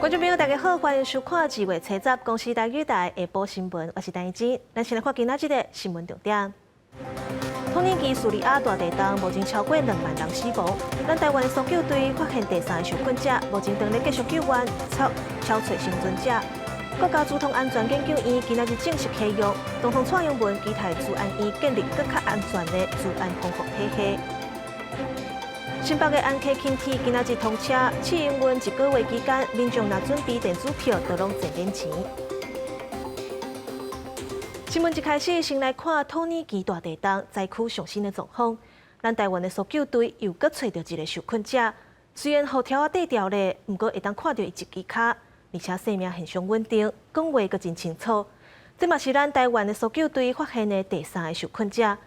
观众朋友，大家好，欢迎收看2月7日公视台语台下晡新闻，我是陈怡珍。咱先来看今仔日的新闻重点。统年期叙利亚大地震，目前超过2万人死亡。咱台湾的搜救队发现第3个受困者，目前正在继续救援，找找生存者。国家主统安全研究院今仔日正式启用，总统蔡英文期待治安院建立更较安全的治安防护体系。新北的安溪轻铁今仔日通车，试营运1个月期间，民众若准备电子票，都拢赚免钱。新闻一开始，先来看统年期大地震灾区上新的状况。咱台湾的搜救队又搁找到一个受困者，虽然后条底掉咧，不过会当看到伊一支脚，而且生命现象稳定，讲话阁真清楚。这嘛是咱台湾的搜救队发现的第3个受困者。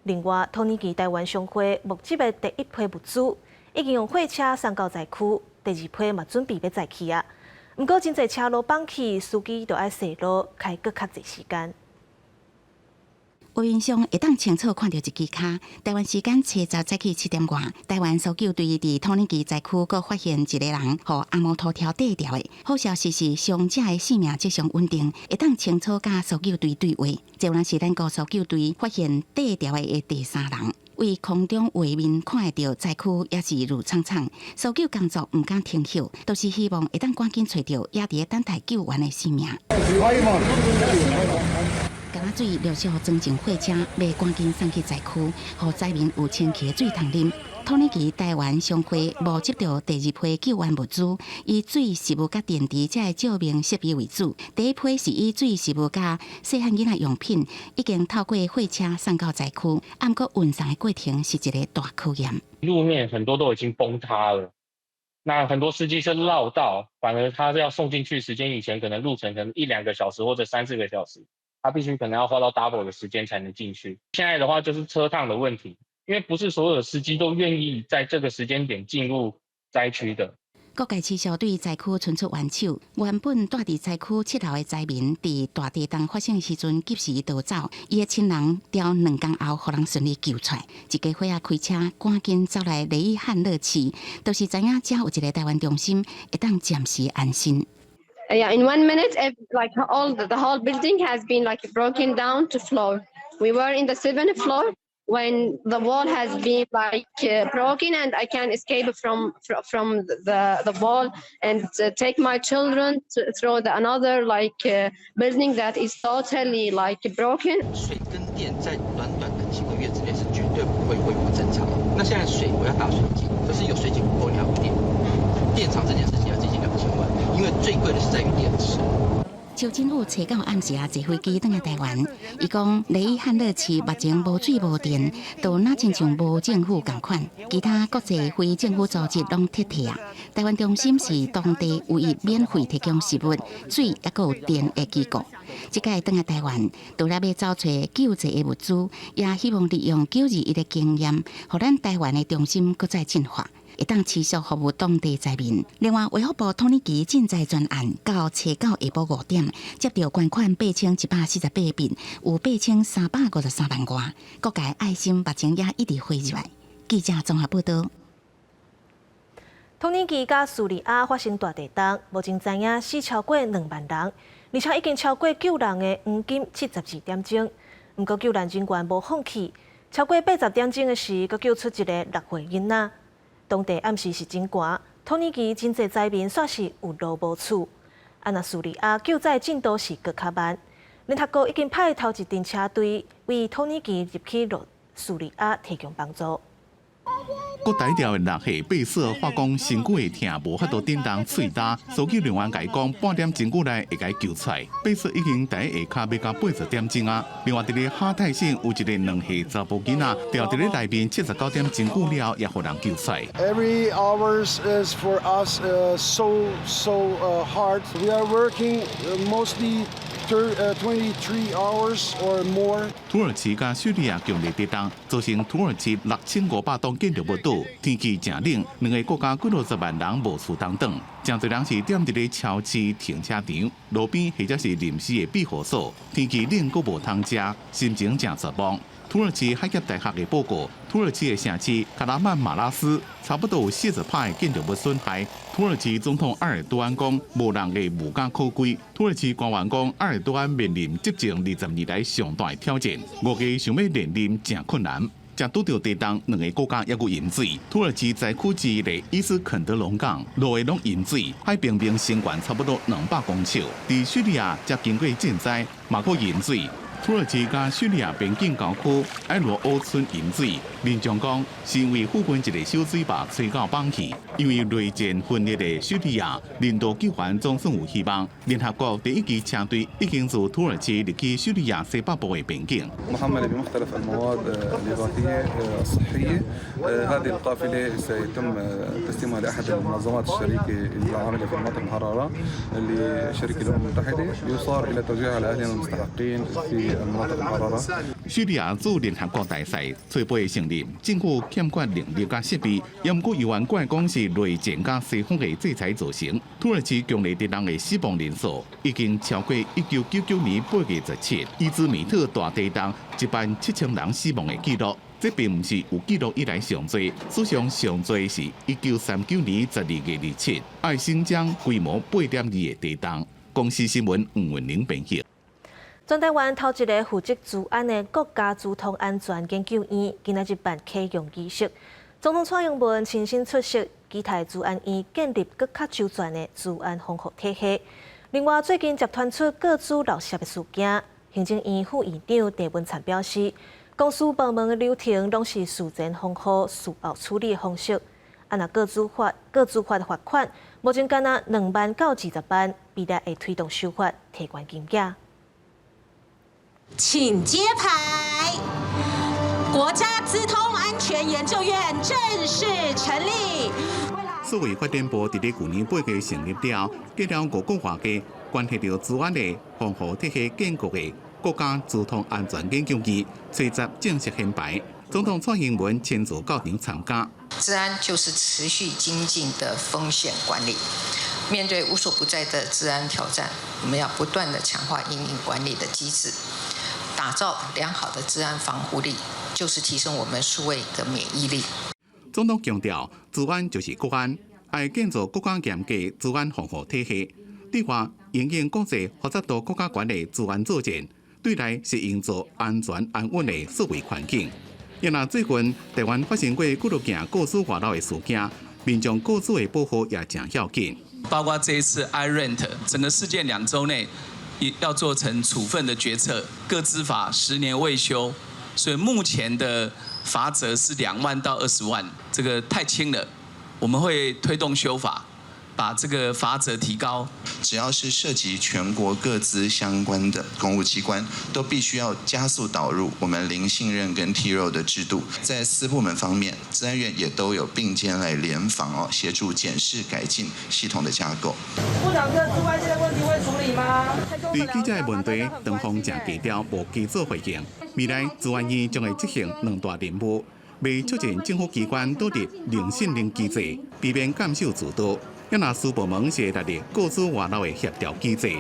另外，统年期台湾商会募集的第1批物资，已经用货车送到灾区，第2批嘛准备要载去啊。不过真侪车路放弃，司机就要驶路，开搁较侪时间。画面上会当清楚看到一支脚。台湾时间7早起7点外，台湾搜救队伫统年期灾区佫发现一个人，互红毛土条底掉的。好消息是，伤者的性命即将稳定，会当清楚甲搜救队对话。这有是咱国搜救队发现底掉的第3人。为空中画面看会到灾区也是如苍苍，搜救工作毋敢停休，都是希望会当赶紧找到也伫等待救援的性命。江仔水陆续装进货车，要赶紧送去灾区，互灾民有清气的水通啉。统年期台湾商会募集到第2批救援物资，以水、食物甲电池这照明设备为主。第1批是以水、食物甲细汉囡仔用品，已经透过货车送到灾区，不过运送的过程是一个大考验。路面很多都已经崩塌了，那很多司机是绕道，反而他要送进去时间以前，可能路程可能1-2个小时或者3-4个小时，他必须可能要花到 double 的时间才能进去。现在的话就是车趟的问题。因为不是所有的司机都愿意在这个时间点进入灾区的。各界市小队灾区伸出援手，原本住伫灾区7楼的灾民，伫大地震发生的时阵及时逃走，伊的亲人调2天后，互人顺利救出来。一家伙仔开车赶紧走来雷伊汉乐市，都是知影遮有一个台湾中心，会当暂时安心。Yeah, in 1 minute, like the whole building has been like broken down to floor. We were in the 7th floor. When the wall has been like broken and I can escape from the wall and take my children through another like building that is totally like broken. 水跟电在短短的几个月之内是绝对不会恢复正常。那现在水我要打水井，可是有水井不够量电，电厂这件事情要接近2000万，因为最贵的是在于电池。邱政府找到暗时坐飞机返来台湾，伊讲雷伊汉乐市目前无水无电，都那亲像无政府共款，其他国际非政府组织拢撤退啊。台湾中心是当地唯一免费提供食物、水也佮有电的机构。即届返来台湾，除了要找找救济的物资，也希望利用921的经验，互咱台湾的中心搁再进化。会当持续服务当地灾民。另外，卫福部统年期赈灾专案到7到下晡5点，接到捐款8148笔，有8353万外，各界爱心目前也一直汇入来。记者综合报道。统年期甲叙利亚发生大地震，目前知影死超过2万人，而且已经超过救人的黄金72点钟。不过救援人员无放弃，超过80点钟的时，阁救出一个6岁囡仔。当地暗时是真寒，统年期真侪灾民煞是有路无厝。若叙利亚救灾进度是搁较慢，联合国已经派头一阵车队为统年期入去叙利亚提供帮助。国台调的落下被色化工身躯会痛，无法度振动喙焦。搜救人员甲伊讲，半点钟久内会甲伊救出来。被色已经第一下骹要到80点钟啊。另外，伫咧哈泰县有一个2岁查甫囡仔，掉伫咧内面79点钟久了，也互人救出来。Every hours is for us so hard. We are working mostly 23 hours or more. 土耳其甲叙利亚强烈地震，造成土耳其6500栋建筑物倒，天气正冷，2个国家几60万人无厝通转，真侪人是踮伫咧超市停车场、路边或者是临时的庇护所，天气冷阁无通食，心情正绝望。土耳其海峡大学的报告，土耳其的城市卡拉曼马拉斯差不多有40%的建筑物损害。土耳其总统埃尔多安讲，无人的物价可贵。土耳其官员讲，埃尔多安面临执政20年来上大的挑战，预计想要连任真困难。正拄到地动，两个国家也有淹水。土耳其灾区之一的伊斯肯德隆港，路的拢淹水，海平面升悬差不多200公尺。伫叙利亚则经过震灾，嘛阁淹水。土耳其甲叙利亚边境郊区埃罗欧村淹水，民众讲是因为附近一个小水坝吹到放弃。因为内战分裂的叙利亚，人道救援总算有希望。联合国第一支车队已经自土耳其入去叙利亚西北部的边境。محملة بمختلف المواد الإغاثية الصحية. هذه القافلة سيتم تسليمها لأحد المنظمات الشريكة العاملة في المناطق المحررة اللي شركة الأمم المتحدة ليصار إلى توزيعها لأهلنا المستحقين في المناطق المحررة. 叙利亚驻联合国大使崔贝承认，政府欠缺能力甲设备，也毋过有关怪讲是内战甲西方的制裁造成。土耳其境内敌人的死亡人数已经超过1999年8月17日伊兹密特大地震17000人死亡的记录。这并不是有记录以来上多，史上上多是1939年12月27日爱新疆规模8.2的地震。公司新闻黄文玲编辑。全台湾头一个负责治安的国家交通安全研究院，今仔日办启用仪式。总统蔡英文亲身出席，期待治安院建立更较周全的治安防护体系。另外，最近接传出各组漏摄的事件，行政院副院长陈文灿表示，公司部门的流程拢是事前封好、事后处理的方式。若各组发的罚款，目前敢若2万到20万，未来会推动修法，提悬金额。请揭牌！国家资通安全研究院正式成立。所谓发展部伫咧去年8月成立了，建了5个月嘅关系到治安的防护体系建构的国家交通安全研究院，随即正式显牌。总统蔡英文亲自到场参加。治安就是持续精进的风险管理。面对无所不在的治安挑战，我们要不断的强化因应管理的机制，打造良好的治安防护力，就是提升我们数位的免疫力。总统强调，治安就是国安，要建造国家严格治安防护体系。另外，应用国际复杂度国家间的治安作战，对内是营造安全安稳的社会环境。因为最近台湾发生过几多件个资外漏的事件，民众个资的保护也真要紧。包括这一次 iRent 整个事件2周内要做成处分的决策，个资法10年未修，所以目前的罚则是2万到20万，这个太轻了，我们会推动修法，把这个罚则提高。只要是涉及全国各资相关的公务机关，都必须要加速导入我们零信任跟 T-Roll 的制度。在私部门方面，资安院也都有并肩来联防协助检视改进系统的架构。部长，这治安这个问题会处理吗？对记者的问题，党方正低调无基做回应。未来治安院将会执行2大任务，为促进政府机关导入零信任机制，避免监守自盗。也若私部门是会立个资外漏的协调机制。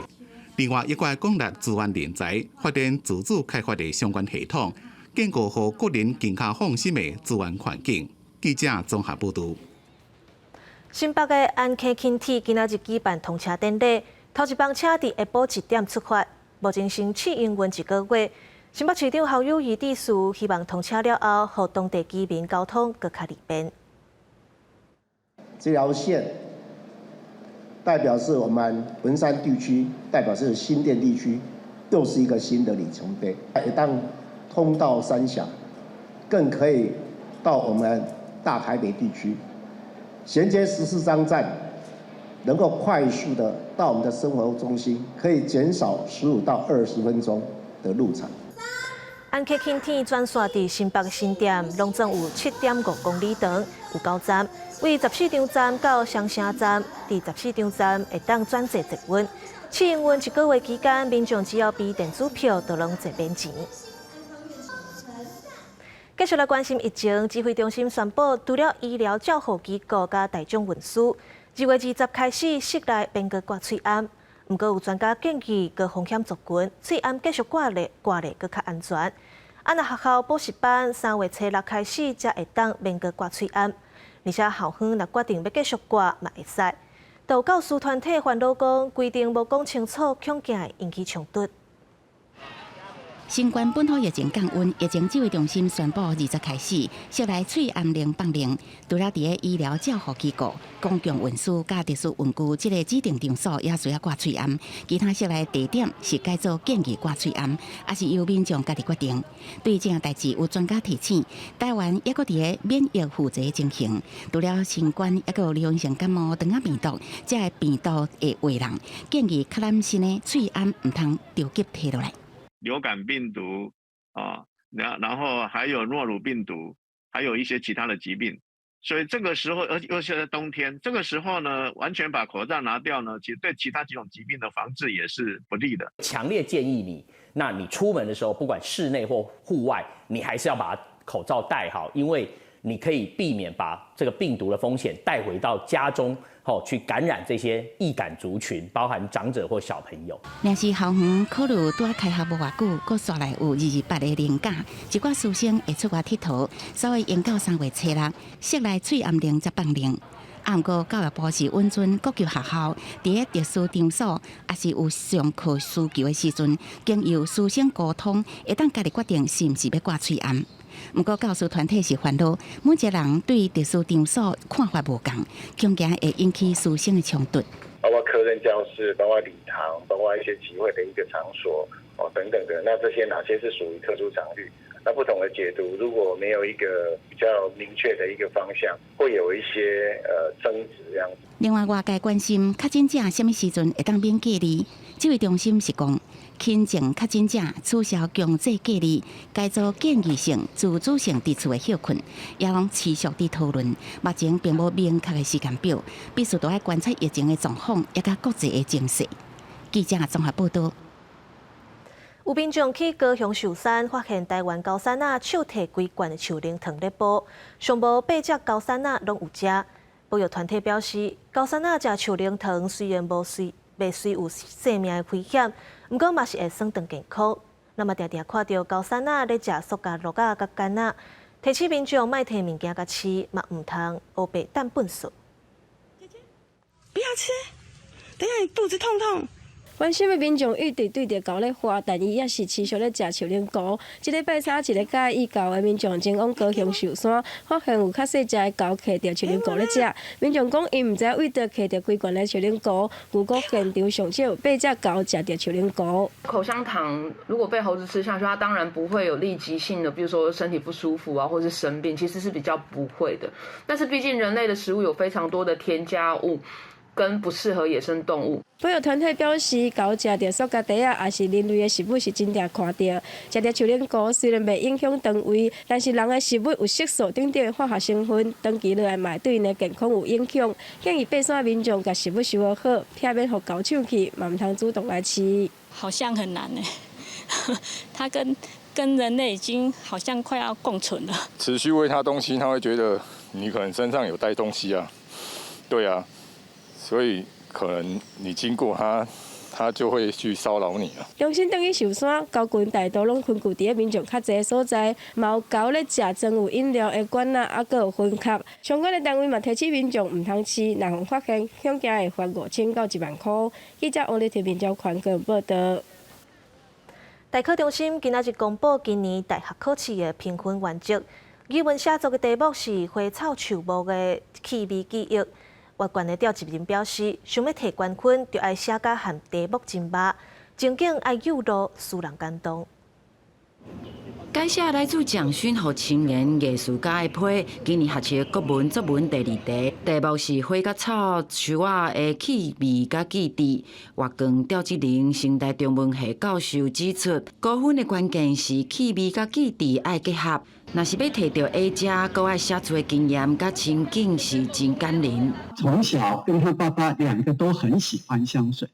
另外，一块广纳治安人才，发展自主开发的相关系统，建构予国人更加放心的治安环境。记者综合报道。新北的安溪轻铁今仔日举办通车典礼，头一班车伫下晡1点出发，目前申请营运1个月。新北市长侯友宜指示，希望通车了后，予当地居民交通更加利便。这条线代表是我们文山地区，代表是新店地区，又是一个新的里程碑。一旦通到三峡，更可以到我们大台北地区，衔接14张站，能够快速的到我们的生活中心，可以减少15到20分钟的路程。安溪轻铁专线伫新北新店，拢总有7.5公里长，有9站。为14张站到双城站，伫14张站会当转坐捷运。试营运1个月期间，民众只要比电子票就能坐免钱。继续来关心疫情，指挥中心宣布，除了医疗照护机构甲大众运输，2月20开始室内免阁挂喙罨。不过有专家建议，高风险族群喙罨继续挂咧更较安全。若学校补习班3月初6开始才会当免过刮喙罨，而且校方若决定要继续刮嘛会使。都有教师团体烦恼讲规定无讲清楚，恐惊会引起冲突。新冠本土疫情降温，疫情指挥中心宣布20开始，设来喙罨令放令，除了伫个医疗照护机构、公共运输、甲特殊运具这个指定场所也需要挂喙罨，其他设来地点是改做建议挂喙罨，也是由民众家己决定。对这项代志，有专家提醒，台湾抑阁伫个免疫负责进行，除了新冠，抑阁有流行性感冒、肠仔病毒，这个病毒会危人，建议较男性的喙罨唔通着急摕落来。流感病毒啊，然后还有诺如病毒，还有一些其他的疾病，所以这个时候，尤其在冬天，这个时候呢，完全把口罩拿掉呢，其实对其他几种疾病的防治也是不利的。强烈建议你，那你出门的时候，不管室内或户外，你还是要把口罩戴好，因为你可以避免把这个病毒的风险带回到家中。去感染这些易感族群，包含长者或小朋友。若是校园考虑拄开学无偌久，阁煞来有228个年假，一寡师生会出外佚佗，所以延到3月初6，设来喙罨令才放令。毋过教育部是温存各级学校，伫个特殊场所，也是有上课需求的时阵，经由师生沟通，会当家己决定是毋是要挂喙罨。不过，教师团体是烦恼，每一个人对特殊场所看法无同，恐惊会引起师生的冲突。包括课任教室，包括礼堂，包括一些集会的一个场所等等的。那这些哪些是属于特殊场域？那不同的解读，如果没有一个比较明确的一个方向，会有一些争执这样子。另外，外界关心确诊者什么时阵会当免隔离？指挥中心是讲，轻症确诊者取消强制隔离，改做建议性、自主性伫厝的休困，也拢持续伫讨论。目前并无明确的时间表，必须都要观察疫情的状况，也甲国际的情势。记者综合报道。有民众去高雄寿山，发现台湾高山仔手提规罐的树灵糖咧煲，上无8只高山仔拢有食。保育团体表示，高山仔食树灵糖虽然袂随有生命的危险，毋过嘛是会算长健康。那么常常看到高山仔咧食塑胶鹿仔甲干仔，提醒民众莫摕物件甲吃，嘛毋通乌白蛋粪素。不要吃，等下你肚子痛痛。关心的民众一直对着狗咧花，但伊也是持续咧食树灵菇。这礼拜三，一个介意狗的民众前往高雄寿山，发现有较细只的狗摕着树灵菇咧食。民众讲，伊毋知为着摕着规罐的树灵菇，如果现场上少有8只狗食着树灵菇。口香糖如果被猴子吃下去，它当然不会有立即性的，比如说身体不舒服啊，或是生病，其实是比较不会的。但是毕竟人类的食物有非常多的添加物。跟不适合野生动物。保育团体表示，狗食着塑胶袋啊，也是人类的食物是真正看到。食着树灵菇虽然袂影响肠胃，但是人的食物有色素等等的化学成分，长期落来嘛对因的健康有影响。建议爬山民众甲食物收好，避免互狗抢去，嘛毋通主动来吃。好像很难呢，它跟人类已经好像快要共存了。持续喂它东西，它会觉得你可能身上有带东西啊，对啊。所以可能你经过它就会去骚扰你啊。中心等于寿山，狗群大多拢分布伫个民众较侪所在，嘛有狗咧食装有饮料的罐仔，还佫有分壳。相关的单位嘛提醒民众毋通吃，若互发现，恐惊会罚5000到1万块。记者王丽婷、民众权个报道。大考中心今仔日公布今年大学考试的评分原则，语文写作的题目是花草树木的气味记忆。外管的调集人表示，想要摕冠军，就要写甲含题目真密，情景要诱导使人感动。改写来自蒋勋和青年艺术家的批，今年学习国文作文第2题，题目是花甲草树仔的气味甲记忆。外光调集人成大中文系教授指出，高分的关键是气味甲记忆爱结合。若是要摕到 A 加，搁爱写出的经验甲情景是真感人。从小跟他爸爸2个都很喜欢香水，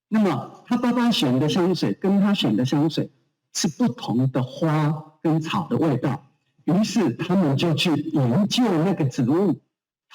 那么他爸爸选的香水跟他选的香水是不同的花跟草的味道，于是他们就去研究那个植物，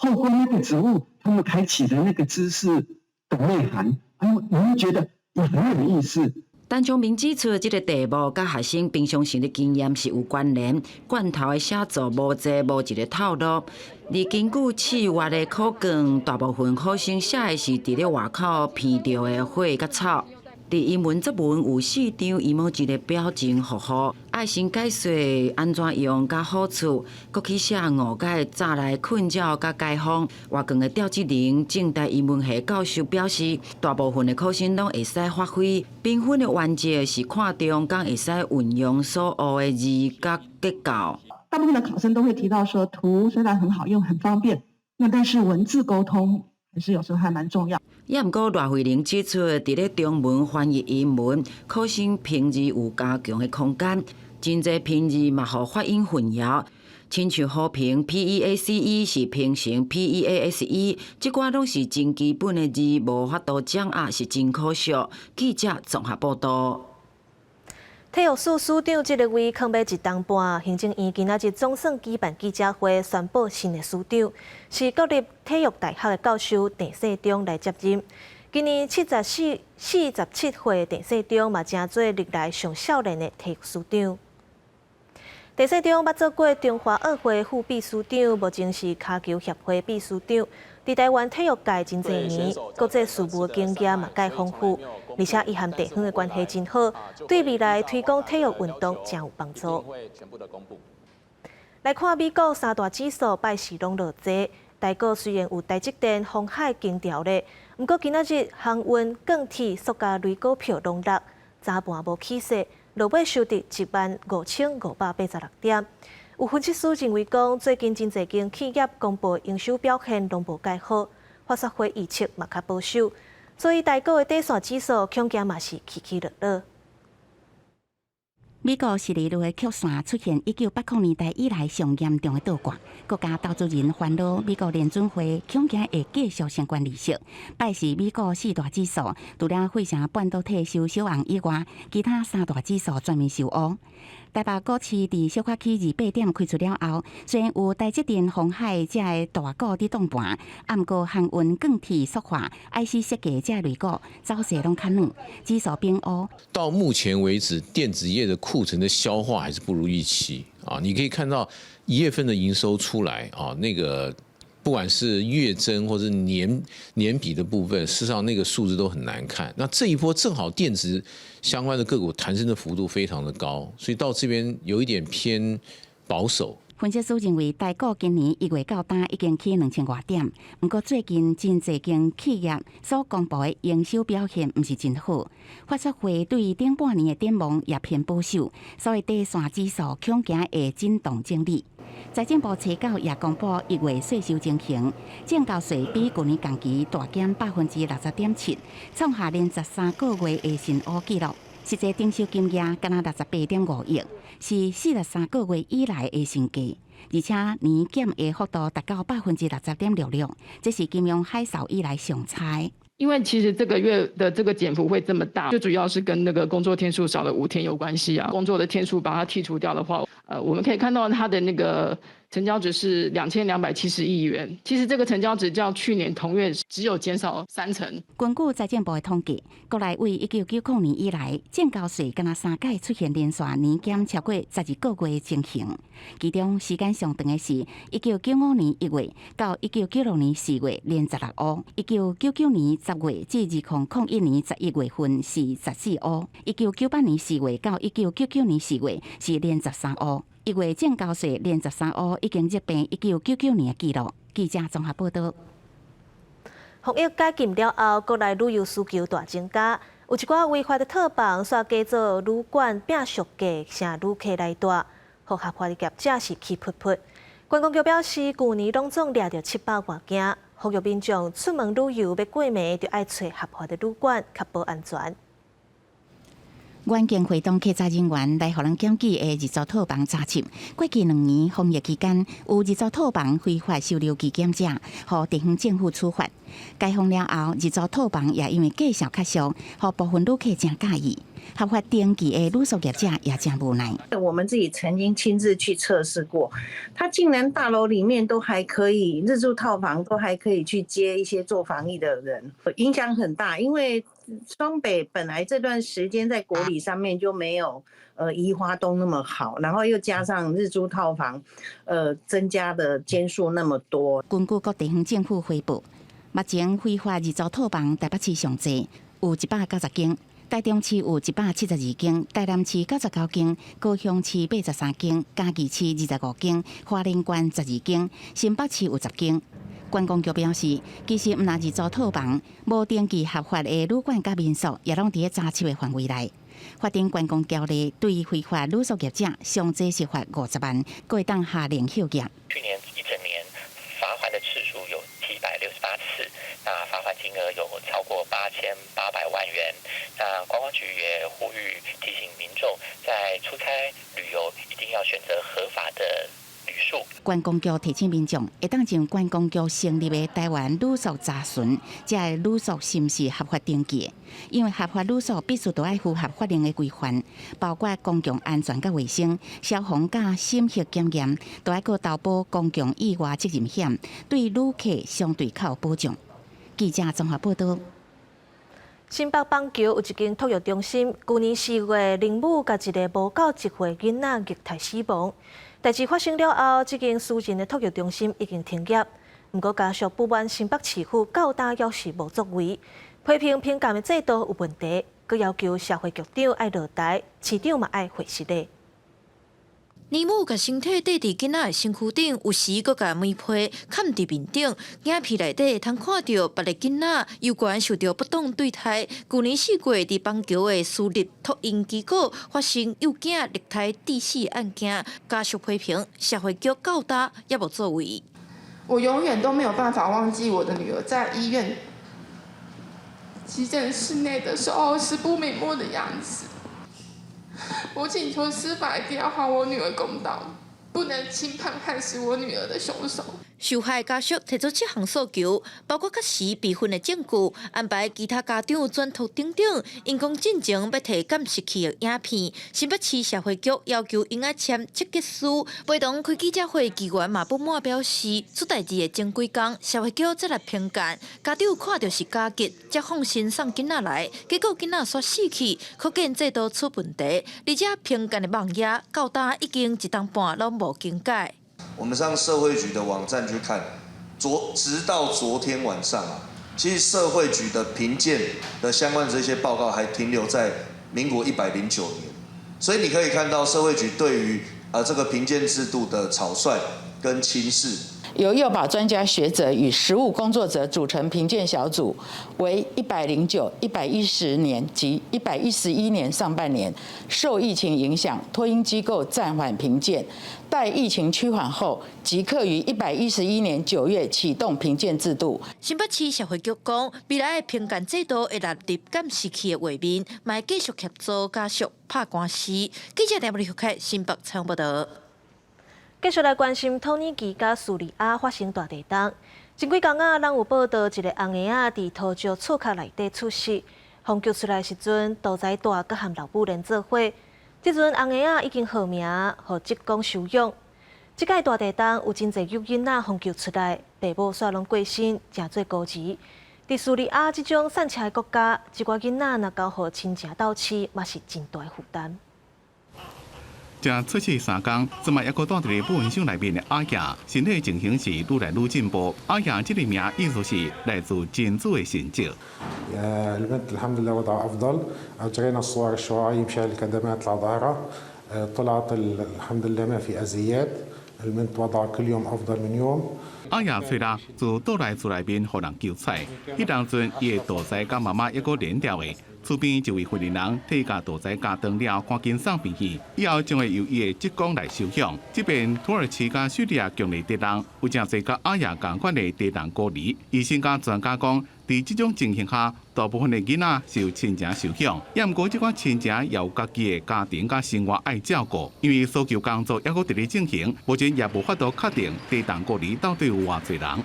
透过那个植物，他们开启了那个知识的内涵。哎呦，你们觉得也很有意思。陈昌明指出，这个题目甲学生平常时的经验是有关联，罐头的写作无济无一个套路。而根据4月的考卷，大部分考生写的是伫咧外口闻到的花甲草。伫英文作文有4张一模一个表情符号，爱先解说安怎用甲好处，搁去写误解早来困扰甲解放。外公的调职人正大英文系教授表示，大部分的考生拢会使发挥，评分的原则是看重敢会使运用所学的字甲结构。大部分的考生都会提到说，图虽然很好用、很方便，但是文字沟通还是有时候还蛮重要。也毋过，赖慧玲指出，伫咧中文翻译英文，考生拼字有加强的空间，真侪拼字嘛，互发音混淆。亲像好评 PEACE 是拼成 PEASE， 即寡拢是真基本的字，无法度掌握，是真可惜。记者综合报道。体育署署长这个位空要1冬半，行政院今仔日总算举办记者会，宣布新的署长是国立体育大学的教授郑世忠来接任。今年47岁的郑世忠嘛，正做历来上少年的体育署长。郑世忠捌做过中华奥会副秘书长，目前是骹球协会秘书长。伫台湾体育界真侪年，国际事务的经验嘛介丰富，而且伊和地方的关系真好，对未来推广体育运动真有帮助。来看美国三大指数拜四拢落座，台股虽然有台积电、鸿海经调咧，不过今仔日航运、钢铁、塑胶类股票拢落，早盘无起势，落尾收跌15586点。有分析师认为讲，最近真侪间企业公布营收表现拢无介好，法说会预测嘛较保守，所以台股的底线指数恐惊嘛是起起落落。美国10年内的曲线出现1980年代以来上严重的倒挂，国家投资人烦恼美国联准会恐惊会继续相关利息。拜四美国4大指数，除了费城半导体收小红以外，其他3大指数全面收乌。台北股市伫小可起28点开出了后，虽然有台积电、鸿海这的大股伫挡盘，不过航运、钢铁、塑化、IC 设计这类股走势拢较软，指数变乌。到目前为止，电子业的库存的消化还是不如预期啊！你可以看到1月份的营收出来啊，那个不管是月增或是年比的部分，事实上那个数字都很难看。那这一波正好电子相关的个股弹升的幅度非常的高，所以到这边有一点偏保守。分析师认为，台股今年1月到单已经起2000多点，不过最近真侪间企业所公布的营收表现不是真好。法说会对顶半年的展望也偏保守，所以第三指数恐惊会震动整理。财政部查稿也公布1月税收情形，证交税比去年同期大减60.7%，创下连13个月的新乌纪录。实际征收金额敢若68.5亿，是43个月以来的新低，而且年减的幅度达到60.66%，这是金融海啸以来上差。因为其实这个月的这个减幅会这么大，最主要是跟那个工作天数少了5天有关系啊。工作的天数把它剔除掉的话，我们可以看到它的那个成交值是2270亿元。其实这个成交值较去年同月只有减少3成。根据财政部的统计，国内为1990年以来，证交税敢若3届出现连续年减超过12个月的情形，其中时间上长的是1995年1月到1996年4月连16乌，1999年10月至2001年11月份是14乌，1998年4月到1999年4月是连13乌。1月证交税连13乌已经击平1999年的纪录。记者综合报道。防疫解禁了后，国内旅游需求大增加，有一寡违法的套房煞加做旅馆摒俗价，请旅客来住，互合法的业者是气噗噗。观光局表示，去年拢总掠着700多件，呼吁民众出门旅游要过暝，就要找合法的旅馆，确保安全。远景会动客查人员来，互人检举的日租套房查缉。过去2年防疫期间，有日租套房非法收留寄检者，互地方政府处罚。解封了后，日租套房也因为价小较俗，互部分旅客真介意。合法登记的旅宿业者也真无奈。我们自己曾经亲自去测试过，它竟然大楼里面都还可以日住套房，都还可以去接一些做防疫的人，影响很大，因为双北本来这段时间在国理上面就没有宜花东那么好，然后又加上日租套房增加的间数那么多。根据各地方政府汇报，目前非法日租套房台北市上济有190间。台中市有172间，台南市99间，高雄市83间，嘉义市25间，花莲县12间，新北市有10间。观光局表示，其实毋但日租套房，无登记合法的旅馆甲民宿，也拢伫咧查缉的范围内。法定观光条例对非法旅宿业者上最是罚50万，可会当下令休业。去年一整年罚款的次数有768次，那罚款金额有超过8800万元。那观光局也呼吁提醒民众，在出差旅游一定要选择合法的旅宿。观光局提醒民众，会当从观光局成立的台湾旅宿查询，这个旅宿是毋是合法登记的？因为合法旅宿必须都要符合法令的规范，包括公共安全甲卫生、消防甲审核检验，都要投保公共意外责任险，对旅客相对较有保障。记者综合报道。新北棒球有一间托育中心，去年4月，林母甲一个无到1岁囡仔虐待死亡。代志发生了后，这间私人的托育中心已经停业。不过家属不满新北市府较大要是无作为，批评评鉴的制度有问题，佮要求社会局长爱落台，市长嘛爱回实的。年母甲身体缀伫囡仔的身躯顶，有时佮甲棉被盖伫面顶，眼皮内底通看到别个囡仔有关受到不当对待。去年4月，伫邦桥的私立托婴机构发生幼囝虐待致死案件，家属批评社会局较大也无作为。我永远都没有办法忘记我的女儿在医院急诊室内的时候死不瞑目的样子。我请求司法一定要还我女儿公道，不能轻判害死我女儿的凶手。受害家属提出7项诉求，包括确实备份的证据，安排其他家长转托等等。因讲进前要提监视器的影片，新北市社会局要求应该签切结书。陪同开记者会议员嘛不满表示，出代志的前几天，社会局再来评鉴，家长看到是假结，才放心送囡仔来，结果囡仔煞死去，可见制度出问题。而且评鉴的网页到达已经1档半拢无更改。我们上社会局的网站去看，直到昨天晚上，其实社会局的评鉴的相关这些报告还停留在民国109年，所以你可以看到社会局对于这个评鉴制度的草率跟轻视。由幼保专家学者与实务工作者组成评鉴小组，为109、110年及111年上半年受疫情影响，托婴机构暂缓评鉴，待疫情趋缓后，即刻于111年9月启动评鉴制度。新北市社会局讲，未来的评鉴制度会纳入监视器的画面，嘛继续协助家属拍官司。记者台北立开新北采访报道。继续来关心托尼基甲苏里亚发生大地震。前几天咱有报道一个红婴仔伫土石厝壳内底猝死，风救出来时阵，杜仔大佮和老母连做伙。即阵红婴仔已经号名，互职工收养。即届大地震有真侪幼囡仔风救出来，爸母煞拢过身，诚做孤儿。伫苏里亚即种散车的国家，一寡囡仔若交互亲情斗饲，嘛是真大负担。正出事3天，昨晚还阁住伫咧保温箱内面的阿雅，身体情形是愈来愈进步。阿雅这个名意思是来自真主的神迹。البنت الحمد لله وضعها أفضل، جرينا الصور الشعاعية مشان الكدمات على ظهرها، طلعت الحمد لله ما في أذيات، البنت وضعها كل يوم أفضل من يوم。阿雅虽然自倒来厝内面，互人救出，迄当阵伊的大仔甲妈妈还阁连掉的。厝边一位妇人人替家大仔家长了，赶紧送病去，以后将会由伊的职工来收养。这边土耳其甲叙利亚境内地人有真侪甲阿雅同款的地人孤儿，医生甲专家讲，伫这种情形下，大部分的囡仔是由亲情收养，也毋过这款亲情也有家己的家庭甲生活爱照顾，因为搜救工作还阁伫咧进行，目前也无法度确定地人孤儿到底有偌侪人。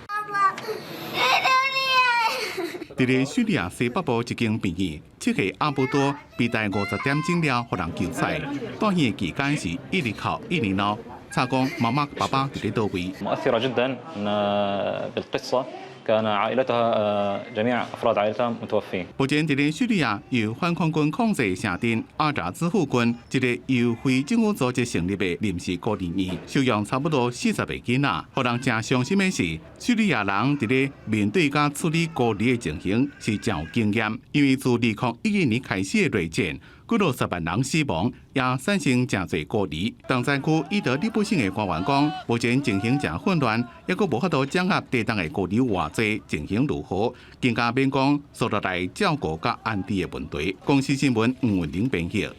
伫咧叙利亚西北部一间病院，7个阿布多被带50点钟了，互人救出。住院的期间是一直哭一直闹，查讲妈妈爸爸伫咧倒位。مؤثرة جدا بالقصة كان عائلتها جميع أفراد عائلتها متوفين. 目前，伫个叙利亚由反抗军控制城镇阿扎兹附近，一个由非政府组织成立的临时孤儿院，收养差不多40个囡仔。互人真伤心的是，叙利亚人伫个面对甲处理孤儿的情形是真有经验，因为自2011年开始的内战。 几多10万人死亡，也产生真侪孤儿。东山区伊德利布省的官员讲，目前情形真混乱，抑阁无法度掌握地当的孤儿偌济，情形如何，更加免讲所落来照顾甲安置的问题。公司新闻黄文玲编辑。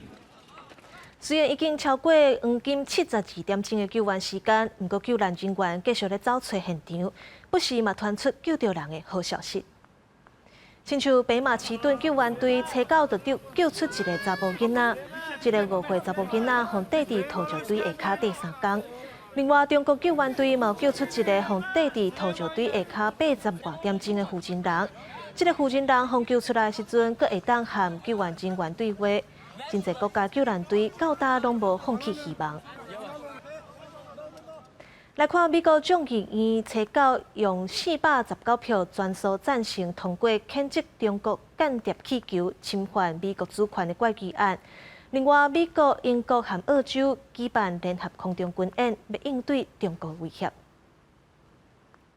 虽然已经超过黄金72点钟的救援时间，不过救援人员继续咧走找现场，不时嘛传出救到人的好消息。 亲像北马奇顿救援队找到就救出一个查甫囡仔，这个5岁查甫囡仔互缀伫突救队下骹第3天。另外，中国救援队嘛救出一个互缀伫突救队下骹80多点钟的负责人。这个负责人互救出来时阵，阁会当和救援人员对话。真侪国家救援队到今拢无放弃希望。 来看美国众议院找到用419票全数赞成通过谴责中国间谍气球侵犯美国主权的决议案。另外，美国、英国和澳洲举办联合空中军演，要应对中国威胁。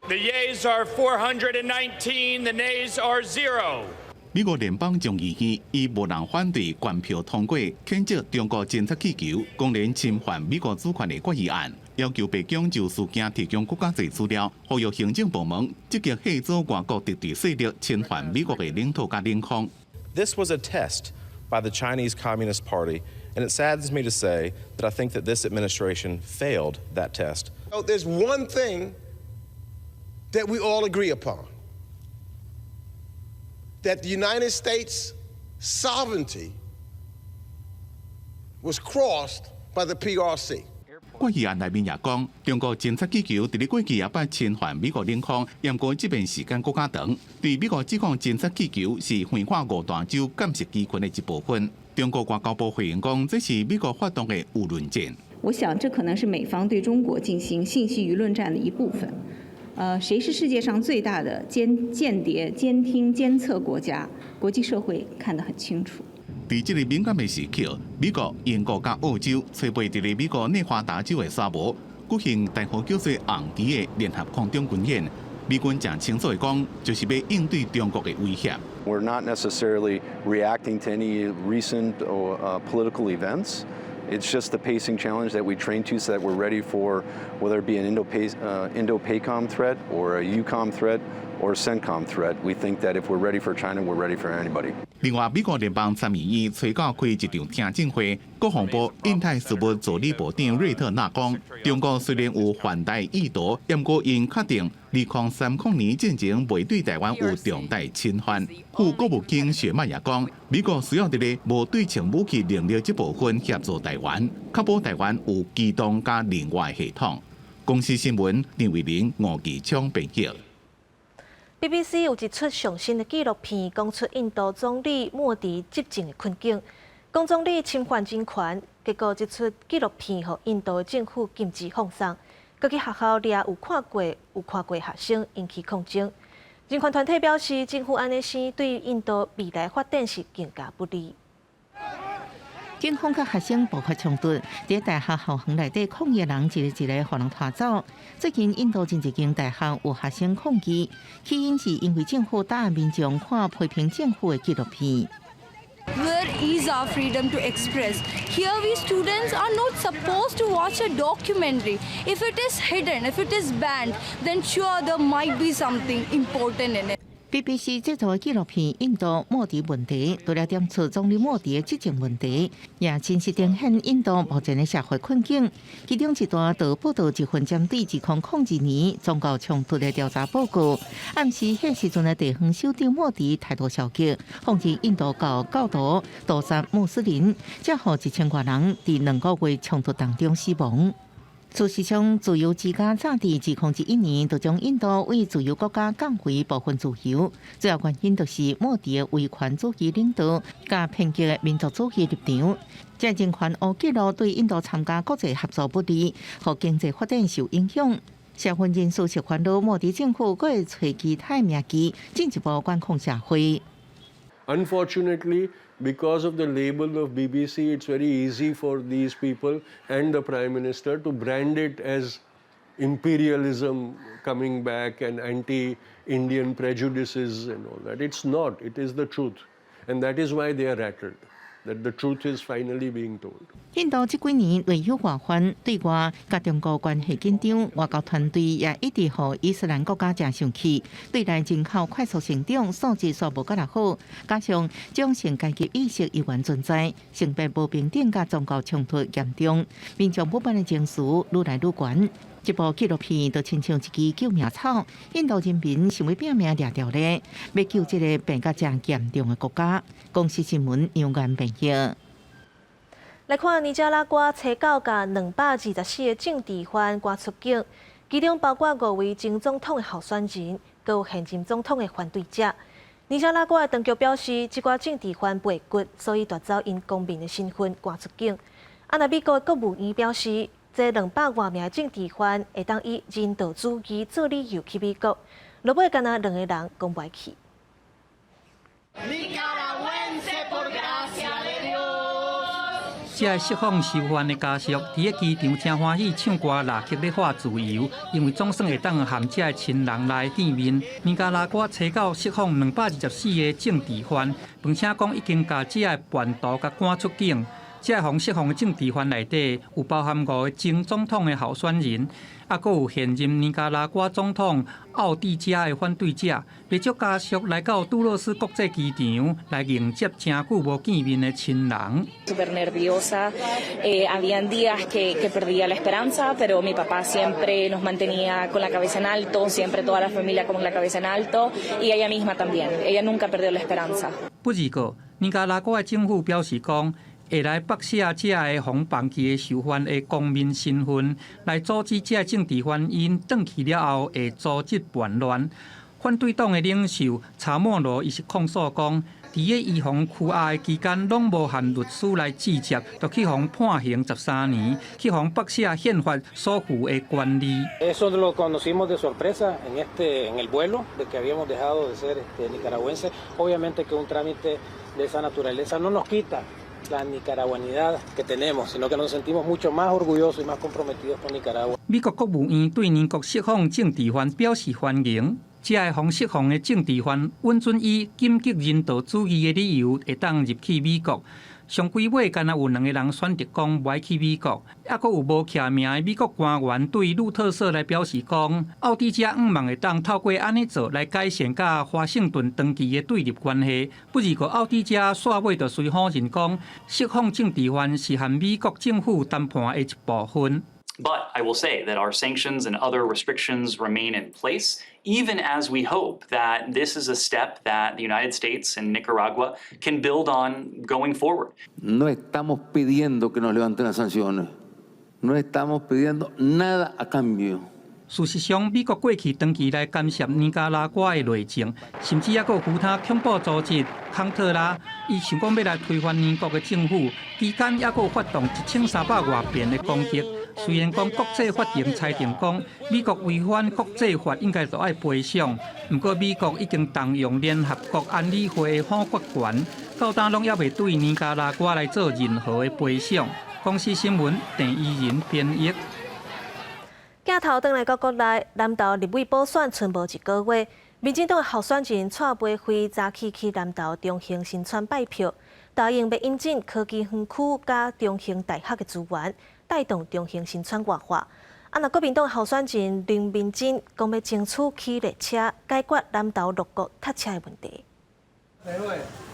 The yeas are 419, the nays are 0. 美国联邦众议院以无人反对全票通过谴责中国侦察气球公然侵犯美国主权的决议案，要求北京就事件提供更加侪资料，呼吁行政部门积极吓阻外国敌对势力侵犯美国的领土甲领空。This was a test by the Chinese Communist Party, and it saddens me to say that I think that this administration failed that test. So there's one thing that we all agree upon. That the United States sovereignty was crossed by the PRC. 决议案内面也讲，中国侦察气球伫咧过去也捌侵犯美国领空，不过这边时间更加长。对美国指控侦察气球是横跨五大洲监视机群的一部分，中国外交部回应讲，这是美国发动的舆论战。我想，这可能是美方对中国进行信息舆论战的一部分。 谁是世界上最大的间谍、监听、监测国家？国际社会看得很清楚。在这个敏感的时刻，美国、英国甲澳洲筹备伫咧美国内华达州的沙漠举行大号叫做红旗的联合空中军演。美军正清楚地讲，就是要应对中国的威胁。We're not necessarily reacting to any recent political events. It's just the pacing challenge that we train to so that we're ready for whether it be an Indo-PACOM threat or a EUCOM threat or a CENTCOM threat. We think that if we're ready for China, we're ready for anybody. 另外，美国联邦参议院催告开一场听证会，国防部印太事务助理部长瑞特纳讲，中国虽然有反台意图，不过因确定2030年进前未对台湾有重大侵犯。副国务卿雪曼也讲，美国需要伫咧无对称武器能力这部分协助台湾，确保台湾有机动加另外系统。公司新闻林伟玲、吴其昌编辑。BBC 有一出上新的纪录片，讲出印度总理莫迪执政的困境，讲总理侵犯人权。结果，这出纪录片互印度政府禁止放送，各去学校掠有看过学生，引起抗争。人权团体表示，政府安尼生对印度未来发展是更加不利。警方甲学生爆发冲突，在大学校园内底抗议的人一个一个互人拖走。最近印度真一间大学有学生抗议，起因是因为政府打压民众看批评政府的纪录片。Where is our freedom to express? Here we students are not supposed to watch a documentary. If it is hidden, if it is banned, then sure there might be something important in it. BBC 制作的纪录片《印度莫迪问题》，除了点出总理莫迪的执政问题，也真实呈现印度目前的社会困境。其中一段就报道一份针对2002年宗教冲突的调查报告，暗示迄时阵的地方首长莫迪态度消极，讽刺印度教徒屠杀穆斯林，才让1000多人在2个月冲突当中死亡。事实上，自由之家早伫2011年就将印度为自由国家降回部分自由，主要原因就是莫迪的威权主义领导加偏激的民族主义立场。这人权乌记录对印度参加国际合作不利，和经济发展受影响。社会人士是烦恼莫迪政府阁会找其他名机进一步管控社会。Unfortunately, because of the label of BBC, it's very easy for these people and the Prime Minister to brand it as imperialism coming back and anti-Indian prejudices and all that. It's not. It is the truth. And that is why they are rattled, that the truth is finally being told. 印度这几年内忧外患，对外甲中国关系紧张，外交团队也一直和伊斯兰国家正生气，对内人口快速成长，素质煞无够力好，加上种姓阶级意识依然存在，性别不平等甲宗教冲突严重，民众不满的情绪愈来愈悬。这部纪录片就亲像一支救命草，印度人民想要拼命掠掉咧，要救这个病甲正严重的国家。公司新闻杨元报道。来看尼加拉瓜初9甲224个政治犯赶出境，其中包括5位前总统的候选人，佮有现任总统的反对者。尼加拉瓜的当局表示，这寡政治犯背骨，所以夺走因公民的身份赶出境。那美国的国务院表示，这200多名政治犯会当以人道主义做理由去美国，落尾敢若2个人讲袂去。这释放受犯的家属，伫个机场真欢喜唱歌、拉曲咧画自由，因为总算会当含这亲人来见面。尼加拉瓜初9释放224个政治犯，并且讲已经把这叛徒甲赶出境。这项释放的政治犯内底有包含5个前总统的候选人，阁有现任尼加拉瓜总统奥蒂加的反对者，被祝家属来到杜勒斯国际机场来迎接真久无见面的亲人。Súper nerviosa, habían días que perdía la esperanza, pero mi papá siempre nos mantenía con la cabeza en alto, siempre toda la familia con la cabeza en alto, y ella misma también, ella nunca perdió la esperanza. 不过，尼加拉瓜的政府表示讲，会来剥削这个防放期的受犯的公民身份，来阻止这政治犯因转去了后会组织叛乱。反对党的领袖查莫罗伊是控诉讲，伫个移防拘押的期间，拢无限律师来质接，就去互判刑13年，去互剥削宪法所赋的权利。Eso lo conocimos de sorpresa en el vuelo de que habíamos dejado de ser nicaragüenses. Obviamente que un trámite de esa naturaleza no nos quita la nicaragüanidad que tenemos, sino que nos sentimos mucho más orgullosos y más comprometidos con Nicaragua. 美国国务院对英国释放政治犯表示欢迎。这个方释放的政治犯，稳准以紧急人道主义的理由会当入去美国。上几尾敢若有2个人选择讲不爱去美国，阁有无徛名的美国官员对路透社来表示讲，奥地加望会当透过安尼做来改善甲华盛顿长期的对立关系。不过，奥地加煞尾就随好人讲，释放政治犯是和美国政府谈判的一部分。But I will say that our sanctions and other restrictions remain in place, even as we hope that this is a step that the United States and Nicaragua can build on going forward. No estamos pidiendo que nos levanten las sanciones. No estamos pidiendo nada a cambio. 事实上，美国过去长期来干涉尼加拉瓜的内政，甚至还有其他恐怖组织康特拉，伊想讲要来推翻英国的政府，期间还有发动1300多遍的攻击。虽然讲国际法庭裁定讲美国违反国际法应该就要赔偿，不过美国已经动用联合国安理会的反决权，到今拢还未对尼加拉瓜来做任何的赔偿。公司新闻郑依仁编译。镜头转来到国内，南投立委补选剩无1个月，民进党候选人蔡培辉早起去南投中兴新村拜票，答应要引进科技园区加中兴大学的资源，带动中兴新村活化。那国民党候选人林明珍讲要争取起列车，解决南投六国塞车的问题。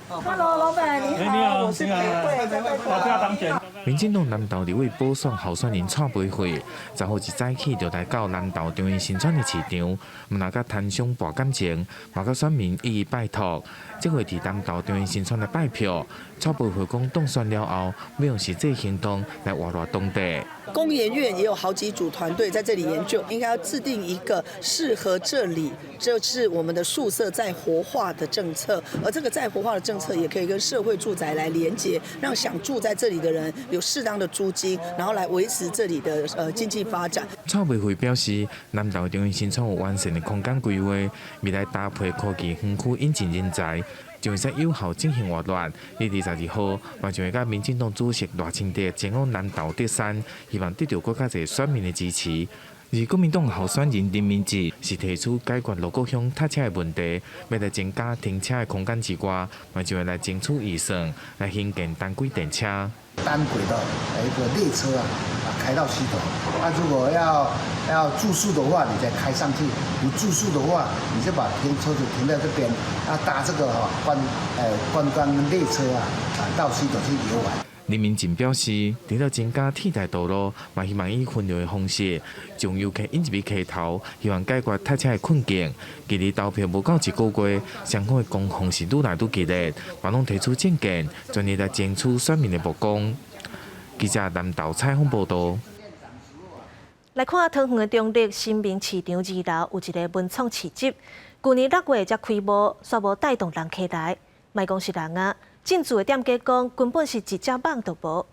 Hello， 老板你好，我是培慧。民进党南投立委补选候选人蔡培慧，昨号一早起就来到南投中兴新村的市场，唔那甲摊商博感情，嘛甲选民一一拜托。这回伫南投中兴新村的拜票，草培会讲当选了后，要用实际行动来活络当地。工研院也有好几组团队在这里研究，应该要制定一个适合这里，这是我们的宿舍再活化的政策，而这个再活化的政策也可以跟社会住宅来连结，让想住在这里的人有适当的租金，然后来维持这里的经济发展。草培会表示，南投中央新创有完善的空间规划，未来搭配科技园区引进人才。就会使有效进行活络。第22号，嘛就会甲民进党主席赖清德前往南投德山，希望得到更加侪选民的支持。而国民党候选人林明智是提出解决鹿谷乡塞车的问题，要来增加停车的空间之外，嘛就会来争取预算来兴建单轨电车。单轨的一个列车开到西头。如果要住宿的话，你再开上去；不住宿的话，你就把车子停在这边，搭这个观光列车到西头去游玩。林明进表示，除了增加替代道路，嘛希望以分流的方式，将游客引入溪头，希望解决塞车的困境。今日投票无到1个月，双方的攻防是愈来愈激烈，嘛拢提出政见，全力来争取选民的目光。记者南投采访报道。来看桃园的中立新民市场2楼有一个文创市集，去年6月才开幕，煞无带动人客来，卖讲是人啊。进驻的店家讲，根本是一只网都无。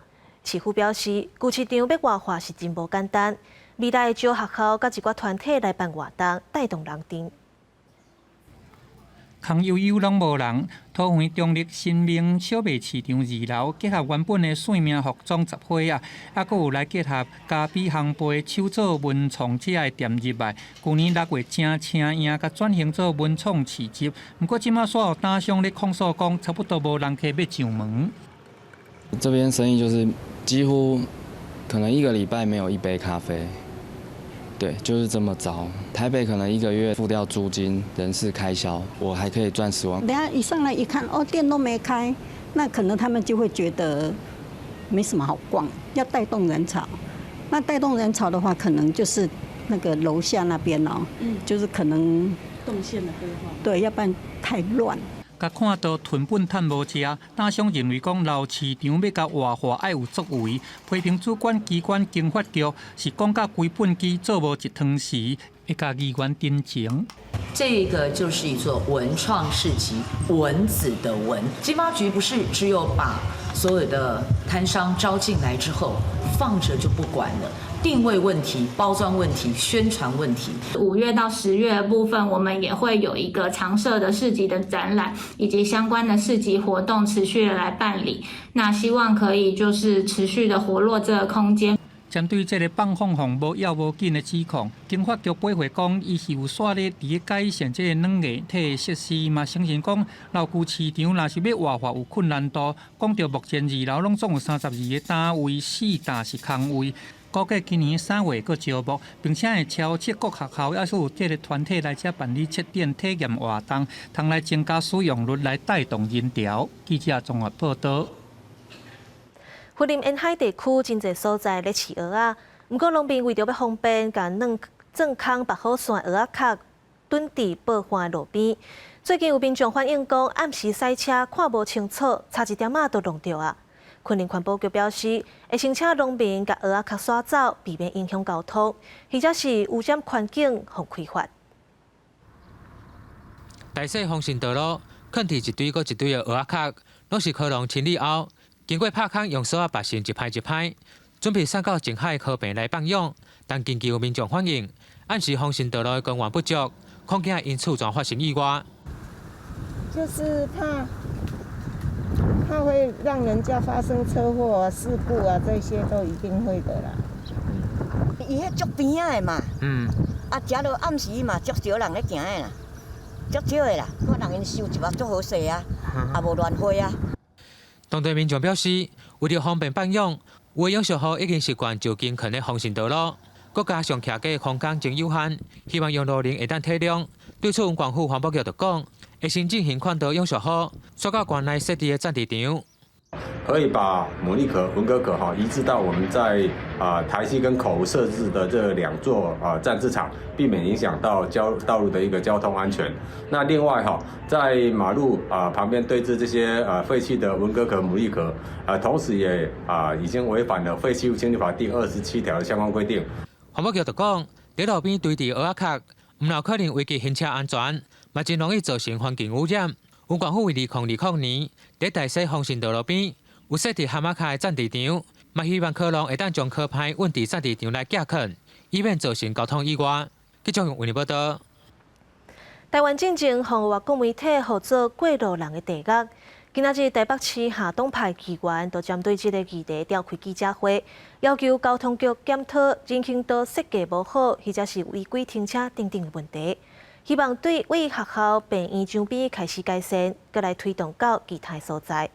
市府表示，旧市场要活化是真无简单，未来会招学校甲一寡团体来办活动，带动人潮。空悠悠拢无人，桃园中立新民小卖市场2楼结合原本的算命服装集会啊，阁有来结合加比烘焙手做文创这的店入来。去年6月正请赢，甲转型做文创市集。不过，即马所有摊商咧控诉讲，差不多无人客要上门。这边生意就是几乎可能1个礼拜没有1杯咖啡。对，就是这么糟。台北可能1个月付掉租金、人事开销，我还可以赚10万。等下一上来一看，哦，店都没开，那可能他们就会觉得没什么好逛，要带动人潮。那带动人潮的话，可能就是那个楼下那边哦，就是可能动线的规划。对，要不然太乱。甲看到囤本趁无食，摊商认为讲老市场要甲活化爱有作为。批评主管机关经发局是讲甲规本机做无一汤匙，会甲议员定情。这个就是一座文创市集，蚊子的蚊。经发局不是只有把所有的摊商招进来之后放着就不管了。定位问题、包装问题、宣传问题。5月到10月的部分，我们也会有一个常设的市集的展览，以及相关的市集活动持续的来办理。那希望可以就是持续的活络这个空间。针对这个放风风无要无紧的指控，经发局驳回讲，伊是有煞咧伫改善这个软硬体的设施，嘛承认讲老旧市场若是要活化有困难度。讲到目前2楼拢总有32个单位，4大是空位。估计今年3月阁招募，并且会超7各学校，也是有这个团体来这办理测点体验活动，通来增加使用率，来带动人潮。记者综合报道。云林沿海地区真侪所在咧饲蚵仔，不过农民为着要方便，甲正康绑好线蚵仔壳蹲伫报换路边。最近有民众反映讲，暗时塞车看无清楚，差一点都弄着啊。云林环保局表示，会先请农民甲蚵仔壳刷走，避免影响交通，或者是污染环境，互开发。大细丰顺道路，肯伫一堆搁一堆的蚵仔壳，拢是科农清理后，经过拍空用扫把拔成一排一排，准备送到前海河边来放养。但近期有民众反映，暗时丰顺道路的光源不足，恐惊因厝状发生意外。就是怕会让人家发生车祸啊、事故啊，这些都一定会的啦。伊迄足边仔的嘛，食落暗时嘛，足少人咧行的啦，足少的啦，看人因收一目足好势啊，也无乱花啊。当地民众表示，为了方便放养，有的养殖户已经习惯就近垦的丰顺道路，搁加上徛嘅空间真有限，希望用路龄会当体谅。对此，县府环保局就讲，会先进行看到养殖户刷到园内设置的占地场。可以把牡蛎壳、文蛤壳移植到我们在台西跟口湖设置的这2座暂置场，避免影响到道路的一个交通安全。那另外在马路旁边堆置这些废弃的文蛤壳、牡蛎壳，同时也已经违反了《废弃物清理法》第27条的相关规定。环保局就讲，在路边堆置蚵仔壳，唔但可能危及行车安全，嘛真容易造成环境污染。有关府为2020年在大西丰信道路边有设置蛤蟆壳的占地场，嘛希望科农会当将壳牌运至占地场来架垦，以免造成交通意外。记者为你报道。台湾进前向外国媒体合作过路人的地价。今仔日台北市下东派议员就针对这个议题召开记者会，要求交通局检讨人行道设计无好，或者是违规停车等等的问题。希望对为学校、病院周边开始改善，再来推动到其他所在。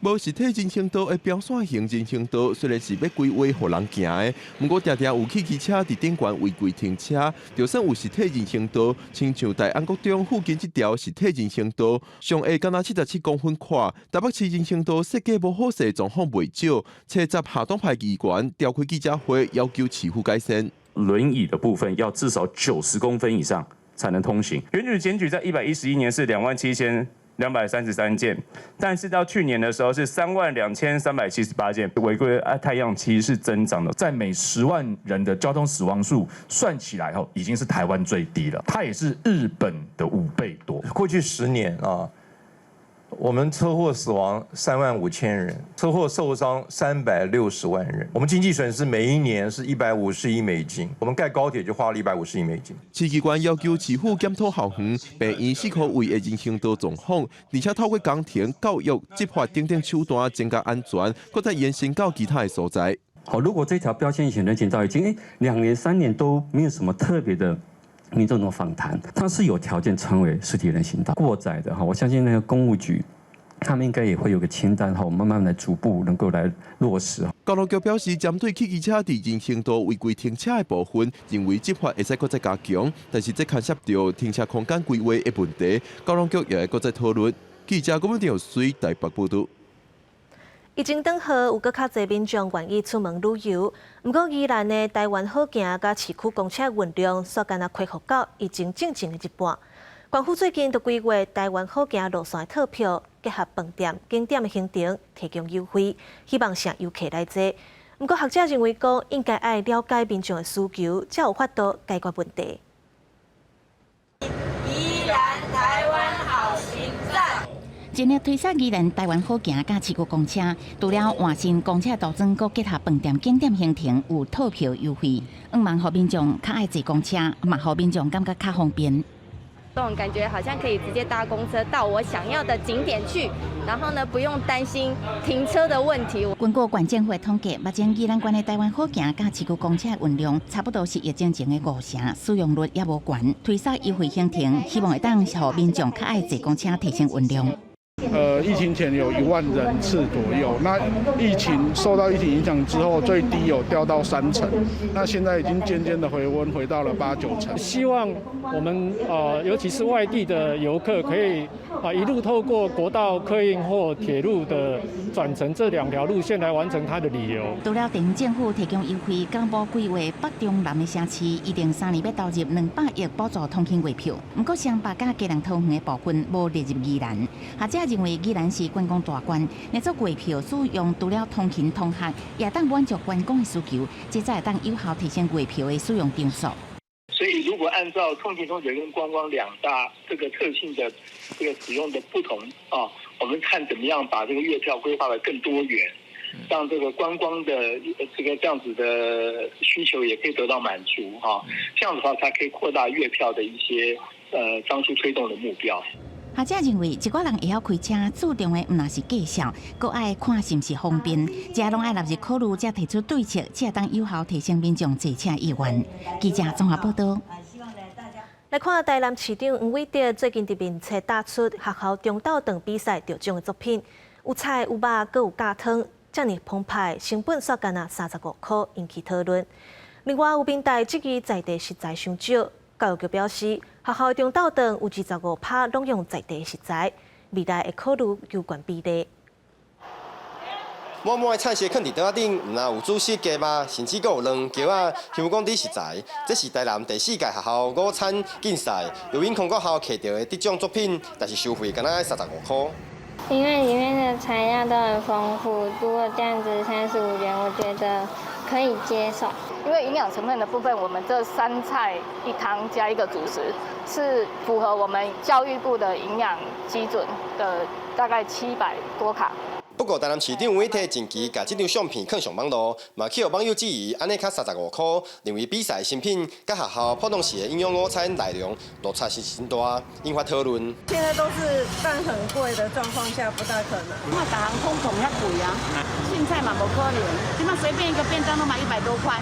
无实体人行道的标线型人行道，虽然是要规划互人行的，不过常常有汽机车伫顶悬违规停车。就算有实体人行道，亲像在安国中附近这条实体人行道，上下敢若77公分宽，台北市人行道设计无好势状况袂少。车集下东派议员召开记者会，要求市府改善。轮椅的部分要至少90公分以上才能通行。原举检举在111年是27233件，但是到去年的时候是32378件，违规太阳其实是增长的，在每10万人的交通死亡数算起来后，已经是台湾最低了，它也是日本的5倍多。过去10年我们车祸死亡35000人，车祸受伤360万人，我们经济损失每一年是150亿美金，我们盖高铁就花了150亿美金。市机关要求市府检讨校园、病院4科位的人行道状况，而且透过工程、教育、执法等等手段增加安全，搁再延伸到其他的所在。好，如果这条标线型人行道已经2年3年都没有什么特别的民众的访谈，它是有条件成为实体人行道。过载的我相信那个公务局，他们应该也会有个清单慢慢来逐步能够来落实。交通局表示，针对汽机车伫人行道违规停车的部分，认为执法会使搁再加强，但是这牵涉到停车空间规划的问题，交通局也会搁再讨论。记者郭文条随台北报道。疫情当好，有搁较侪民众愿意出门旅游，不过宜兰的台湾好行甲市区公车运量，煞敢若恢复到疫情正的一半。官府最近就规划台湾好行路线套票，结合饭店、景点的行程，提供优惠，希望向游客来坐。不过学者认为讲，应该爱了解民众的需求，才有法度解决问题。宜兰台湾好行站。今日推出宜兰台湾好行甲市区公车，除了换新公车路线，佮结合饭店景点行程有套票优惠，希望互民众较爱坐公车，嘛互民众感觉较方便。这种感觉好像可以直接搭公车到我想要的景点去，然后呢不用担心停车的问题。根据管建会统计，目前宜兰县的台湾好行甲市区公车运量差不多是疫情前的5成，使用率也无悬。推出优惠行程，希望会当让民众较爱坐公车，提升运量。疫情前有1万人次左右，那受到疫情影响之后，最低有掉到3成，那现在已经渐渐的回温，回到了8、9成。希望我们尤其是外地的游客，可以一路透过国道客运或铁路的转乘这2条路线来完成它的旅游。除了地方政府提供优惠，港府规划北中南的城市，预定3年要投入200亿补助通勤月票。不过，双北甲基隆桃园的部分无列入宜兰，或者认为宜兰是观光大县，那做月票使用除了通勤通学，也当满足观光的需求，这才会当有效提升月票的使用场数。所以，如果按照通勤通学跟观光2大这个特性的这个使用的不同我们看怎么样把这个月票规划得更多元，让这个观光的这样子的需求也可以得到满足这样子的话才可以扩大月票的一些当初推动的目标。学者认为，一个人会晓开车，注重的唔那是介绍，搁爱看是唔是方便，这拢爱纳入考虑，才提出对策，才当有效提升民众坐车意愿。记者综合报道。来看台南市长黄伟哲最近伫面册打出学校中斗场比赛得奖的作品，有菜有肉，搁有加汤，遮尔澎湃，成本煞干那35块，引起讨论。另外，有民代质疑在地食材伤少。教育局表示，学校中斗场有25%拢用在地食材，未来会考虑有关比例。满满的菜色放伫桌仔顶，唔但有主食鸡肉，甚至阁有卵桥啊，香港底实在。这是台南第4届学校午餐竞赛，由永康国校摕到的得奖作品，但是收费敢若要35块。因为里面的材料都很丰富，如果这样子35元，我觉得可以接受。因为营养成分的部分，我们这3菜1汤加1个主食，是符合我们教育部的营养基准的大概700多卡。不过，台南市长委体近期把这张相片放上网络，嘛去有网友质疑，安尼才35块，认为比赛新品甲学校普通市的营养午餐内容落差是真大，引发讨论。现在都是蛋很贵的状况下，不大可能。那大行通膨遐贵啊，凊彩嘛无可能，即马随便一个便当都买100多块。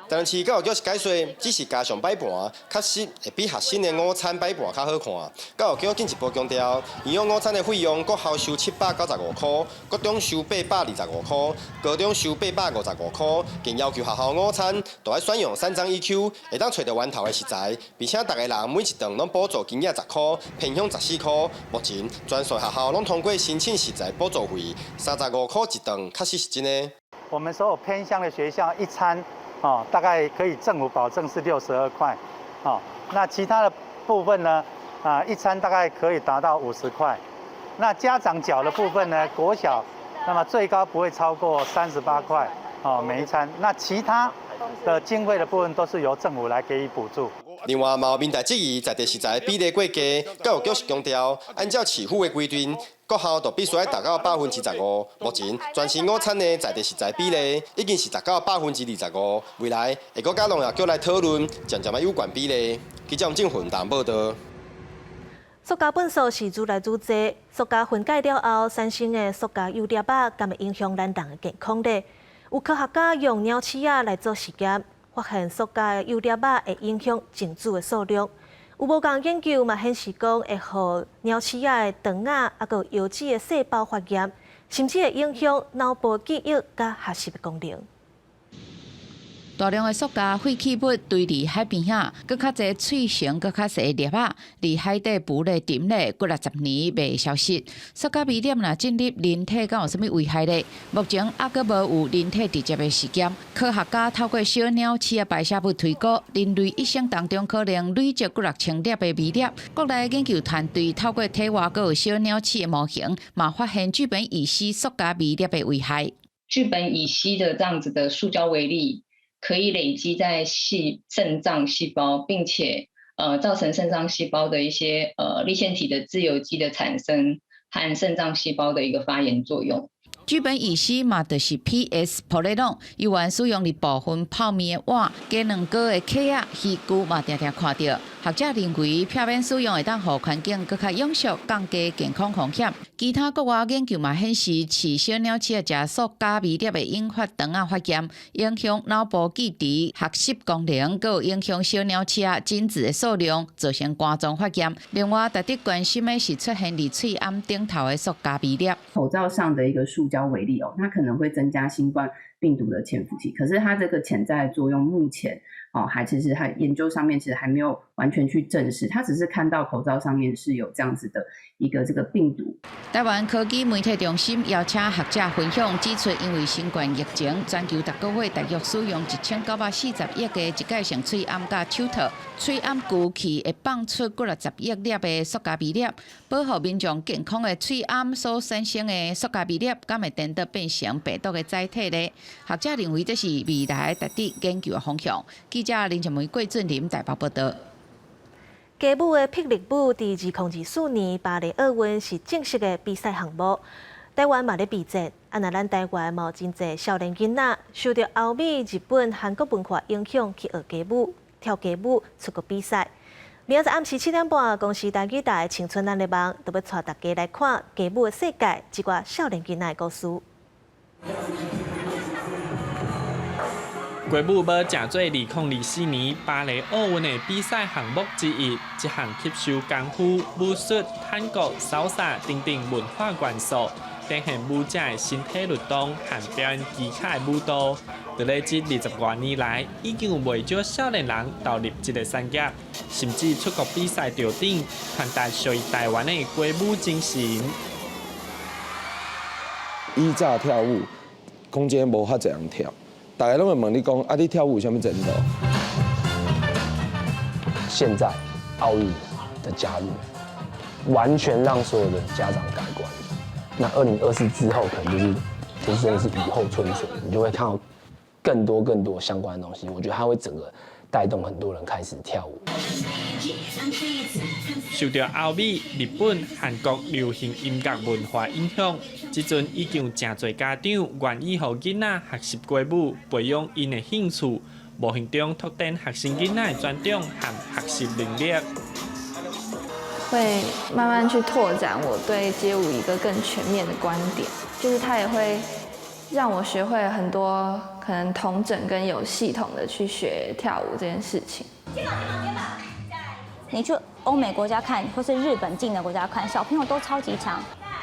台南市教育局是解说，只是加上摆盘，确实会比学生的午餐摆盘较好看。教育局进一步强调，营养午餐的费用，国校收795块，国中收825块，高中收855块。更要求学校午餐都要选用3张 EQ， 会当找到源头的食材，并且大家人每一顿拢补助金额10块，偏向14块。目前全所学校拢通过申请食材补助费，35块一顿，确实是真的。我们所有偏乡的学校一餐。大概可以政府保证是62块，那其他的部分呢，一餐大概可以达到50块。那家长缴的部分呢，国小那么最高不会超过38块，每一餐。那其他的经费的部分都是由政府来给予补助。另外，嘛有民代质疑在地食材比例过低，教育局是强调，按照市府的规定，各校都必须要达到15%。目前全市午餐的在地食材比例已经是达到25%，未来会搁甲农业局来讨论，渐渐有关比例。记者郑云台报道。塑胶本数是愈来愈多，塑胶分解了后产生的塑胶优粒仔，敢会影响咱人的健康呢？有科学家用鸟鼠仔来做实验。发现塑胶的优粒仔会影响精子的数量。有无共研究嘛显示讲，会互鸟鼠仔的肠仔啊，佮腰子的细胞发炎，甚至会影响脑部记忆甲学习的功能。大量的塑胶废弃物堆伫海边遐，搁较侪脆型、搁较细的粒仔，伫海底浮咧、沉咧，过60年未消失。塑胶微粒若进入人体，敢有啥物危害呢？目前还阁无有人体直接的实验。科学家透过小鸟鼠的排泄物推估，人类一生当中可能累积过6000粒的微粒。国内研究团队透过体外阁有小鸟鼠的模型，嘛发现聚苯乙烯塑胶微粒的危害。聚苯乙烯的这样子的塑胶微粒。可以累积在肾脏细胞，并且造成肾脏细胞的一些粒线体的自由基的产生和肾脏细胞的一个发炎作用。聚苯乙烯嘛，就是 PS 普雷隆，有原使用伫部分泡面的碗、鸡卵糕的壳仔、鱼骨嘛，常常看到。学者认为，片面使用会当互环境更较永续，降低健康风险。其他国外研究嘛显示，饲小鸟鼠食塑胶微粒会引发肠仔发炎，影响脑部记忆、学习功能，佮影响小鸟鼠精子的数量，造成肝脏发炎。另外，值得关心的是出现伫喙暗顶头的塑胶微粒。口罩上的一个塑胶微粒它可能会增加新冠病毒的潜伏期，可是它这个潜在的作用目前其实还研究上面其实还没有完全去证实，它只是看到口罩上面是有这样子的一个这个病毒。台湾科技媒体中心邀请学者分享指出，因为新冠疫情，全球每个月大约使用1940亿个一届性喙暗甲手套，喙暗鼓气会放出60亿粒的塑胶微粒，保护民众健康的喙暗所产生的塑胶微粒，敢会变得变成病毒的载体呢？学者认为这是未来值得研究的方向。记者林建梅、桂俊林台北报道。街舞的霹雳舞伫2024年巴黎奥运是正式的比赛项目，台湾嘛咧备战。若咱台湾嘛有真侪少年囡仔受到欧美、日本、韩国文化影响去学街舞、跳街舞出国比赛。明仔暗时7点半，公视台语台《青春咱的梦》就要带大家来看街舞的世界，一寡少年囡仔的故事。街舞要成做2024年巴黎奥运的比赛项目之一，一项吸收功夫、武术、探戈、salsa等等文化元素，展现舞者的身体律动和表演技巧的舞蹈。在咧这20多年来，已经有袂少少年人投入这个产业，甚至出国比赛吊顶，传达属于台湾的街舞精神。以早跳舞，空间无遐侪人跳，大家拢会问你讲，啊，你跳舞有啥物前途？现在奥运的加入，完全让所有的家长改观。那2024之后，可能就是真的是雨后春笋，你就会看到更多相关的东西。我觉得它会整个带动很多人开始跳舞。受到欧美、日本、韩国流行音乐文化影响，即阵已经有真侪家长愿意让囡仔学习街舞，培养因的兴趣，无形中拓展学生囡仔的专长和学习能力。会慢慢去拓展我对街舞一个更全面的观点，就是它也会让我学会很多可能统整跟有系统的去学跳舞这件事情。你去欧美国家看，或是日本近的国家看，小朋友都超级强。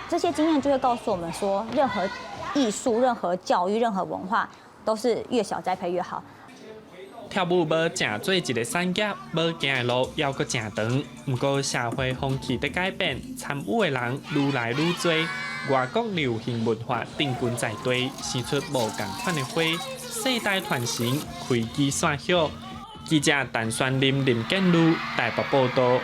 这些经验就会告诉我们说，任何艺术、任何教育、任何文化，都是越小栽培越好。跳舞要成做一个产业，要行的路要搁真长。不过社会风气在改变，参与的人愈来愈多，外国流行文化定群在地，生出无同款的花，世代传承，开枝散叶。记者陈宣林、林建如台北报道。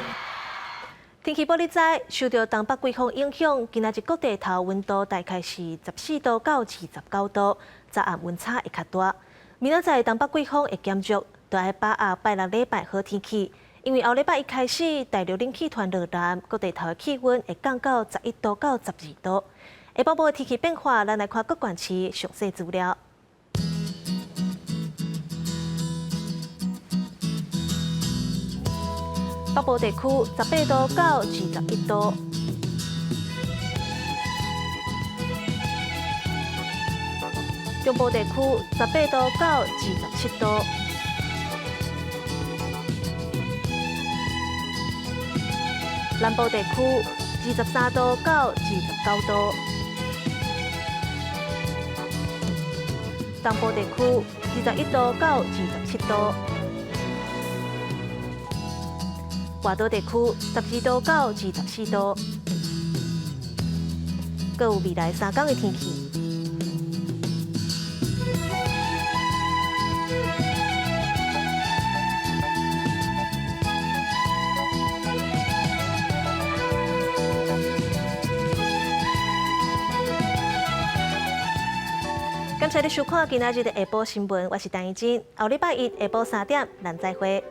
天气报你知，受到东北季风影响，今仔日各地头温度大概是14度到29度，早暗温差会较大。明仔载东北季风会减弱，就要把握拜六礼拜好天气。因为后礼拜一开始，大陆冷气团落南，各地头的气温会降到11度到12度。下晡的天气变化，咱来看各县市详细资料。北部地区18度到21度，中部地区18度到27度，南部地区23度到29度，东部地区21度到27度。外岛地区12度到24度，各有未来3天的天气。感谢你收看今仔日的下晡新闻，我是陈怡珍，后礼拜一下晡3点，咱再会。